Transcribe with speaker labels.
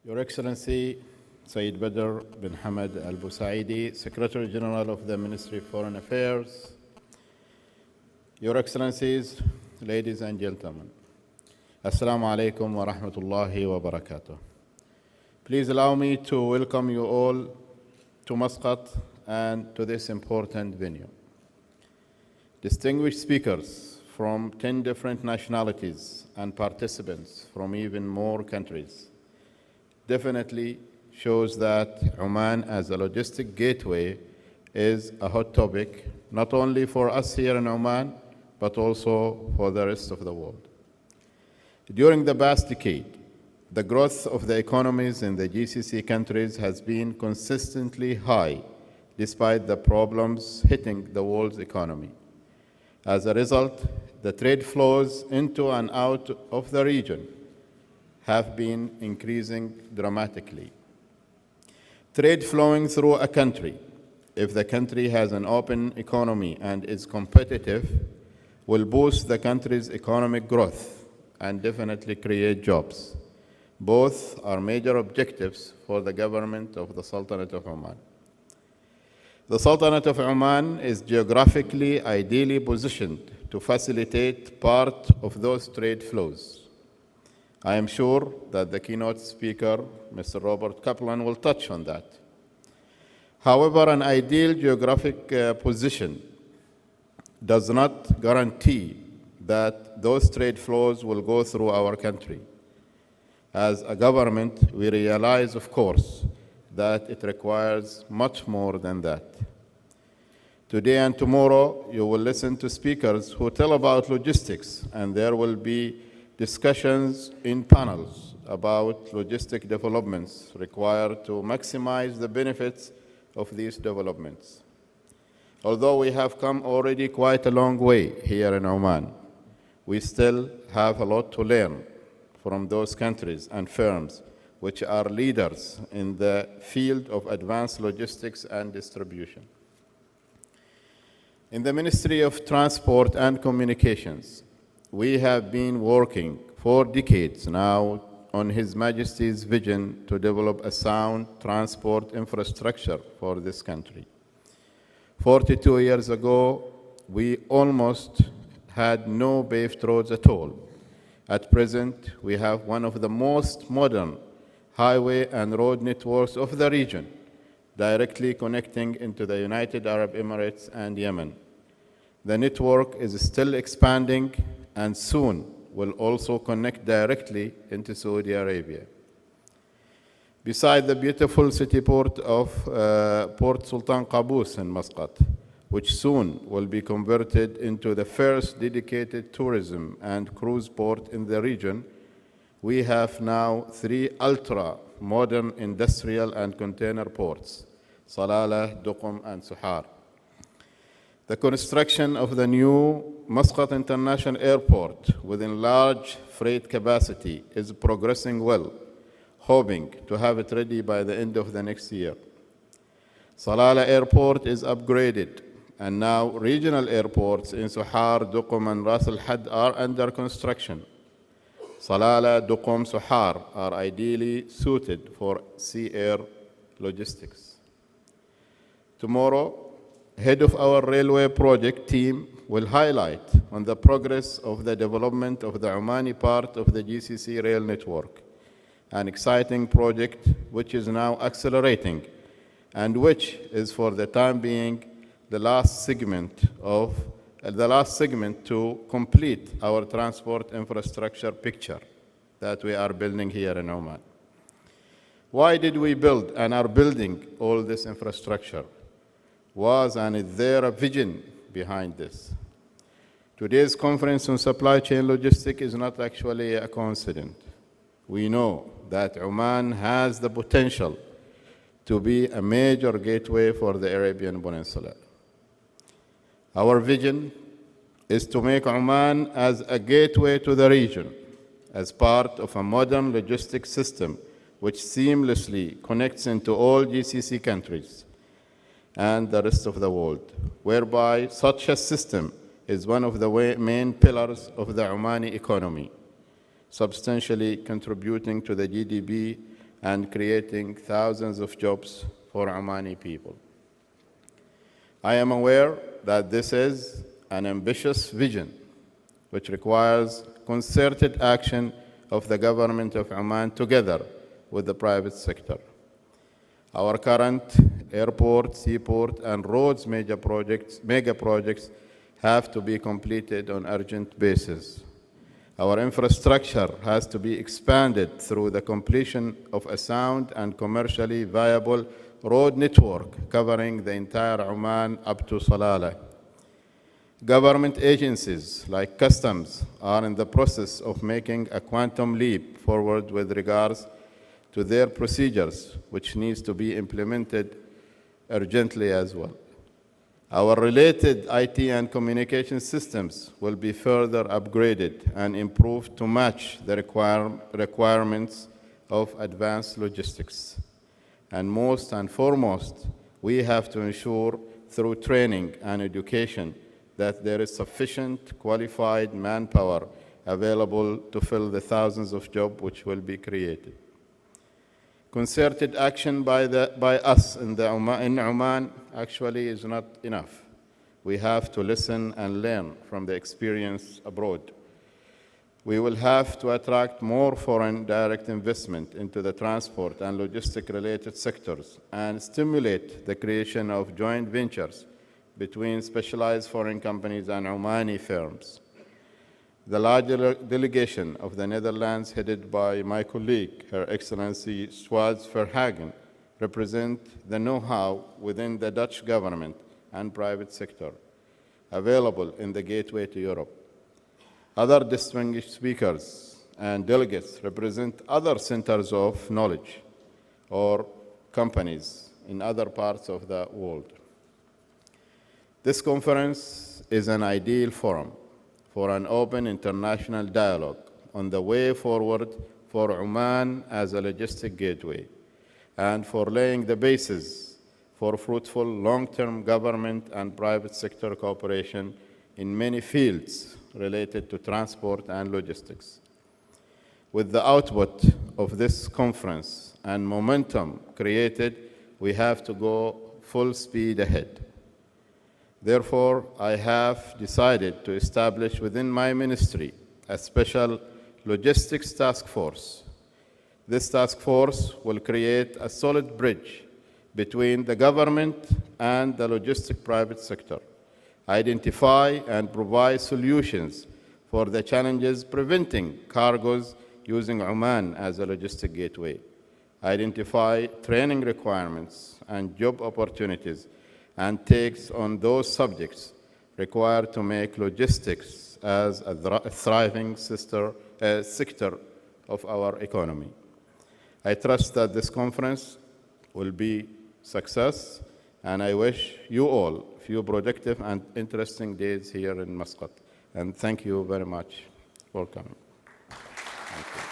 Speaker 1: Your Excellency, Sayyid Badr bin Hamad Al Busaidi, Secretary General of the Ministry of Foreign Affairs, Your Excellencies, ladies and gentlemen, Assalamu alaikum wa rahmatullahi wa barakatuh. Please allow me to welcome you all to Muscat and to this important venue. Distinguished speakers from 10 different nationalities and participants from even more countries definitely shows that Oman as a logistic gateway is a hot topic, not only for us here in Oman, but also for the rest of the world. During the past decade, the growth of the economies in the GCC countries has been consistently high, despite the problems hitting the world's economy. As a result, the trade flows into and out of the region have been increasing dramatically. Trade flowing through a country, if the country has an open economy and is competitive, will boost the country's economic growth and definitely create jobs. Both are major objectives for the government of the Sultanate of Oman. The Sultanate of Oman is geographically ideally positioned to facilitate part of those trade flows. I am sure that the keynote speaker, Mr. Robert Kaplan, will touch on that. However, an ideal geographic position does not guarantee that those trade flows will go through our country. As a government, we realize, of course, that it requires much more than that. Today and tomorrow, you will listen to speakers who tell about logistics, and there will be discussions in panels about logistic developments required to maximize the benefits of these developments. Although we have come already quite a long way here in Oman, we still have a lot to learn from those countries and firms which are leaders in the field of advanced logistics and distribution. In the Ministry of Transport and Communications, we have been working for decades now on His Majesty's vision to develop a sound transport infrastructure for this country. 42 years ago, we almost had no paved roads at all. At present, we have one of the most modern highway and road networks of the region, directly connecting into the United Arab Emirates and Yemen. The network is still expanding and soon will also connect directly into Saudi Arabia. Beside the beautiful city port of Port Sultan Qaboos in Muscat, which soon will be converted into the first dedicated tourism and cruise port in the region, we have now 3 ultra-modern industrial and container ports, Salalah, Duqm, and Suhar. The construction of the new Muscat International Airport with enlarged freight capacity is progressing well, hoping to have it ready by the end of the next year. Salalah Airport is upgraded, and now regional airports in Suhar, Duqm, and Ras Al Had are under construction. Salalah, Duqm, Suhar are ideally suited for sea-air logistics. Tomorrow, head of our railway project team will highlight on the progress of the development of the Omani part of the GCC rail network, an exciting project which is now accelerating and which is for the time being the last segment to complete our transport infrastructure picture that we are building here in Oman. Why did we build and are building all this infrastructure? Was and is there a vision behind this? Today's conference on supply chain logistics is not actually a coincidence. We know that Oman has the potential to be a major gateway for the Arabian Peninsula. Our vision is to make Oman as a gateway to the region, as part of a modern logistics system which seamlessly connects into all GCC countries and the rest of the world, whereby such a system is one of the main pillars of the Omani economy, substantially contributing to the GDP and creating thousands of jobs for Omani people. I am aware that this is an ambitious vision, which requires concerted action of the government of Oman together with the private sector. Our current airport, seaport, and roads mega projects have to be completed on urgent basis. Our infrastructure has to be expanded through the completion of a sound and commercially viable road network covering the entire Oman up to Salalah. Government agencies like Customs are in the process of making a quantum leap forward with regards to their procedures, which needs to be implemented urgently as well. Our related IT and communication systems will be further upgraded and improved to match the requirements of advanced logistics. And most and foremost, we have to ensure through training and education that there is sufficient qualified manpower available to fill the thousands of jobs which will be created. Concerted action by us in Oman actually is not enough. We have to listen and learn from the experience abroad. We will have to attract more foreign direct investment into the transport and logistic-related sectors and stimulate the creation of joint ventures between specialized foreign companies and Omani firms. The larger delegation of the Netherlands, headed by my colleague, Her Excellency Schwarz Verhagen, represent the know-how within the Dutch government and private sector available in the gateway to Europe. Other distinguished speakers and delegates represent other centers of knowledge or companies in other parts of the world. This conference is an ideal forum for an open international dialogue on the way forward for Oman as a logistic gateway and for laying the basis for fruitful long-term government and private sector cooperation in many fields related to transport and logistics. With the output of this conference and momentum created, we have to go full speed ahead. Therefore, I have decided to establish within my ministry a special logistics task force. This task force will create a solid bridge between the government and the logistic private sector, identify and provide solutions for the challenges preventing cargoes using Oman as a logistic gateway, identify training requirements and job opportunities, and takes on those subjects required to make logistics as a thriving sector of our economy. I trust that this conference will be a success, and I wish you all a few productive and interesting days here in Muscat. And thank you very much for coming. Thank you.